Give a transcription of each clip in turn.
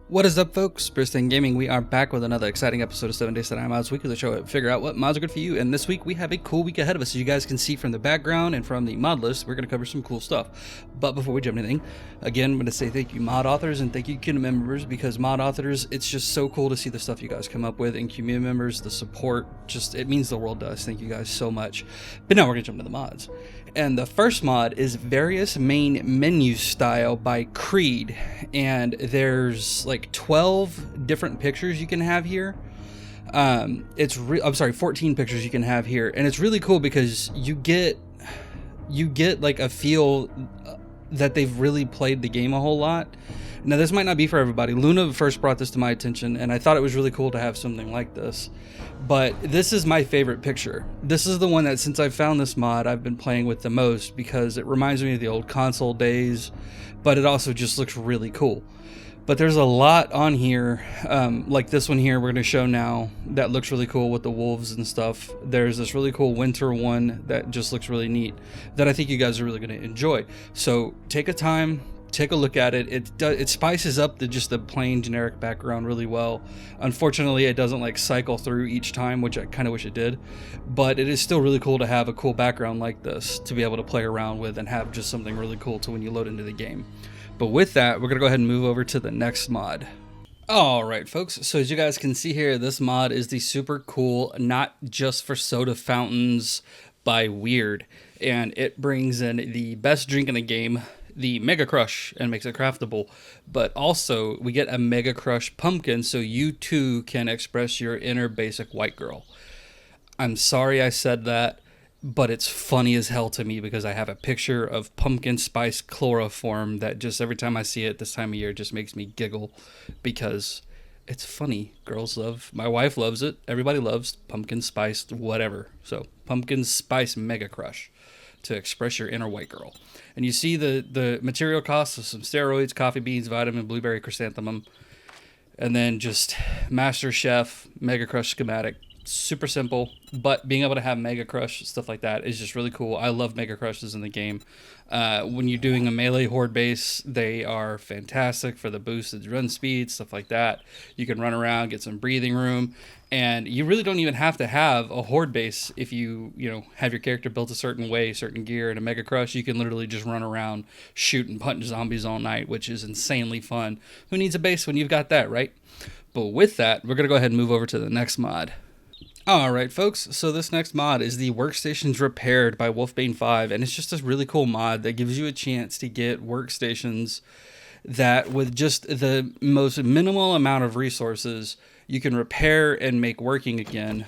What is up, folks? Briston Gaming. We are back with another exciting episode of 7 Days to 9 Mods Weekly, the show to figure out what mods are good for you. And this week we have a cool week ahead of us. As you guys can see from the background and from the mod list, we're going to cover some cool stuff. But before we jump into anything, again, I'm going to say thank you mod authors and thank you community members, because mod authors, it's just so cool to see the stuff you guys come up with, and community members, the support, just it means the world to us. Thank you guys so much. But now we're going to jump into the mods. And the first mod is Various Main Menu Style by Creed, and there's like 12 different pictures you can have here. I'm sorry, 14 pictures you can have here, and it's really cool because you get like a feel that they've really played the game a whole lot. Now, this might not be for everybody. Luna first brought this to my attention, and I thought it was really cool to have something like this. But this is my favorite picture. This is the one that, since I found this mod, I've been playing with the most, because it reminds me of the old console days, but it also just looks really cool. But there's a lot on here, like this one here we're going to show now, that looks really cool with the wolves and stuff. There's this really cool winter one that just looks really neat, that I think you guys are really going to enjoy. So take a time, take a look at it. It spices up just the plain generic background really well. Unfortunately, it doesn't like cycle through each time, which I kind of wish it did, but it is still really cool to have a cool background like this to be able to play around with and have just something really cool to when you load into the game. But with that, we're gonna go ahead and move over to the next mod. Alright, folks, so as you guys can see here, this mod is the super cool Not Just for Soda Fountains by Weird, and it brings in the best drink in the game, the Mega Crush, and makes it craftable. But also we get a Mega Crush pumpkin, so you too can express your inner basic white girl. I'm sorry I said that, but it's funny as hell to me, because I have a picture of pumpkin spice chloroform that just every time I see it this time of year just makes me giggle, because it's funny. Girls love, my wife loves it, everybody loves pumpkin spice whatever. So pumpkin spice Mega Crush to express your inner white girl. And you see the material costs of some steroids, coffee beans, vitamin, blueberry, chrysanthemum, and then just Master Chef Mega Crush schematic. Super simple, but being able to have Mega Crush, stuff like that, is just really cool. I love Mega Crushes in the game. When you're doing a melee horde base, they are fantastic for the boosted run speed, stuff like that. You can run around, get some breathing room, and you really don't even have to have a horde base if you have your character built a certain way, certain gear, and a Mega Crush. You can literally just run around, shoot and punch zombies all night, which is insanely fun. Who needs a base when you've got that, right? But with that, we're gonna go ahead and move over to the next mod. Alright, folks, so this next mod is the Workstations Repaired by Wolfbane5, and it's just a really cool mod that gives you a chance to get workstations that, with just the most minimal amount of resources, you can repair and make working again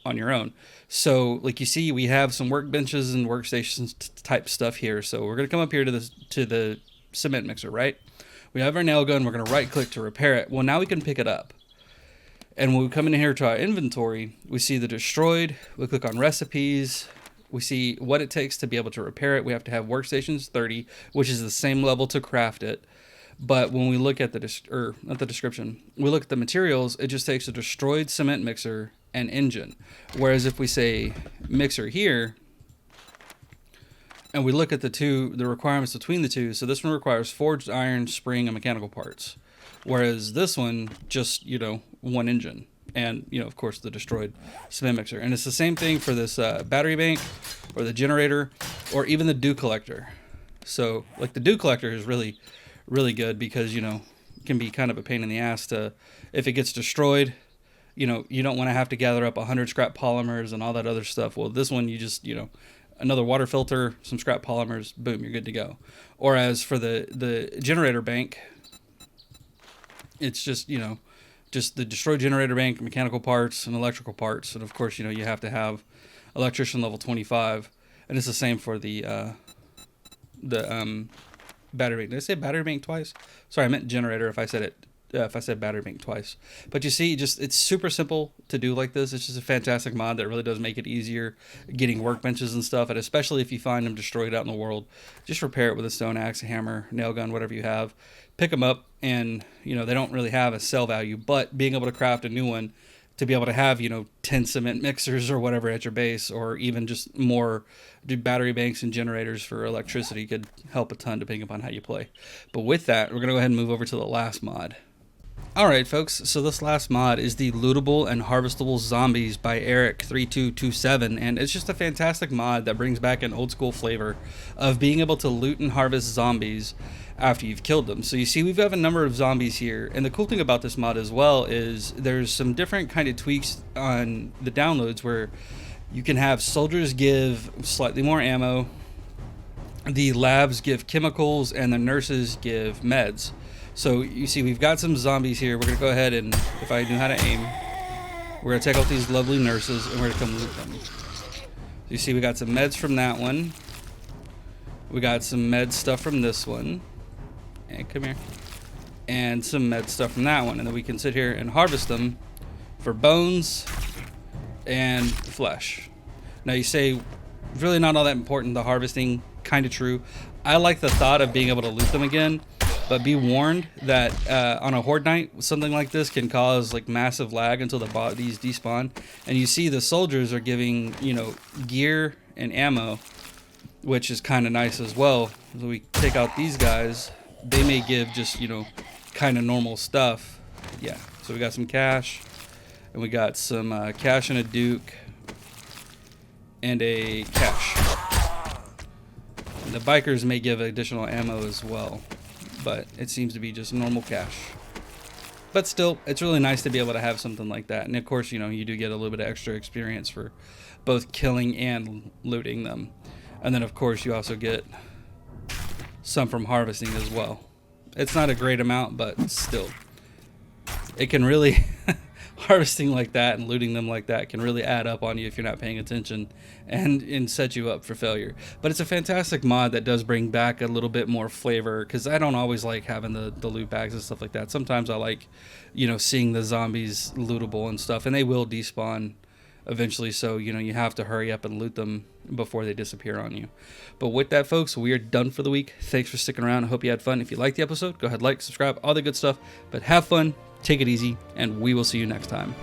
on your own. So, like you see, we have some workbenches and workstations type stuff here. So we're going to come up here to the cement mixer, right? We have our nail gun, we're going to right click to repair it. Well, now we can pick it up. And when we come in here to our inventory, we see the destroyed, we click on recipes, we see what it takes to be able to repair it. We have to have workstations 30, which is the same level to craft it. But when we look at not the description, we look at the materials, it just takes a destroyed cement mixer and engine. Whereas if we say mixer here, and we look at the requirements between the two, so this one requires forged iron, spring, and mechanical parts. Whereas this one, just, one engine. And, of course, the destroyed cement mixer. And it's the same thing for this battery bank, or the generator, or even the dew collector. So, like, the dew collector is really, really good because, it can be kind of a pain in the ass to, if it gets destroyed, you don't want to have to gather up 100 scrap polymers and all that other stuff. Well, this one, you just, another water filter, some scrap polymers, boom, you're good to go. Or as for the generator bank, it's just, just the destroyed generator bank, mechanical parts and electrical parts. And of course, you have to have electrician level 25. And it's the same for the battery bank. Did I say battery bank twice? Sorry, I meant generator if I said battery bank twice. But you see, it's super simple to do like this. It's just a fantastic mod that really does make it easier getting workbenches and stuff. And especially if you find them destroyed out in the world, just repair it with a stone axe, a hammer, nail gun, whatever you have. Pick them up, and they don't really have a sell value, but being able to craft a new one to be able to have 10 cement mixers or whatever at your base, or even just more battery banks and generators for electricity could help a ton depending upon how you play. But with that, we're gonna go ahead and move over to the last mod. Alright folks, so this last mod is the Lootable and Harvesetable Zombies by Eric3227, and it's just a fantastic mod that brings back an old school flavor of being able to loot and harvest zombies after you've killed them. So you see we've got a number of zombies here, and the cool thing about this mod as well is there's some different kind of tweaks on the downloads where you can have soldiers give slightly more ammo, the labs give chemicals, and the nurses give meds. So you see we've got some zombies here. We're going to go ahead and, if I knew how to aim, we're going to take out these lovely nurses and we're going to come loot them. You see we got some meds from that one. We got some med stuff from this one. And come here. And some med stuff from that one. And then we can sit here and harvest them for bones and flesh. Now you say, really not all that important, the harvesting, kind of true. I like the thought of being able to loot them again. But be warned that on a horde night, something like this can cause like massive lag until the bodies despawn. And you see the soldiers are giving, you know, gear and ammo, which is kind of nice as well. So we take out these guys, they may give just, you know, kind of normal stuff. Yeah, so we got some cash, and we got some cash and a Duke, and a cash. And the bikers may give additional ammo as well, but it seems to be just normal cash. But still, it's really nice to be able to have something like that. And of course, you know, you do get a little bit of extra experience for both killing and looting them. And then of course you also get some from harvesting as well. It's not a great amount, but still, it can really harvesting like that and looting them like that can really add up on you if you're not paying attention and set you up for failure. But it's a fantastic mod that does bring back a little bit more flavor, because I don't always like having the loot bags and stuff like that. Sometimes I like, you know, seeing the zombies lootable and stuff, and they will despawn eventually, so you know you have to hurry up and loot them before they disappear on you. But with that folks, we are done for the week. Thanks for sticking around. I hope you had fun. If you liked the episode, go ahead, like, subscribe, all the good stuff. But have fun, take it easy, and we will see you next time.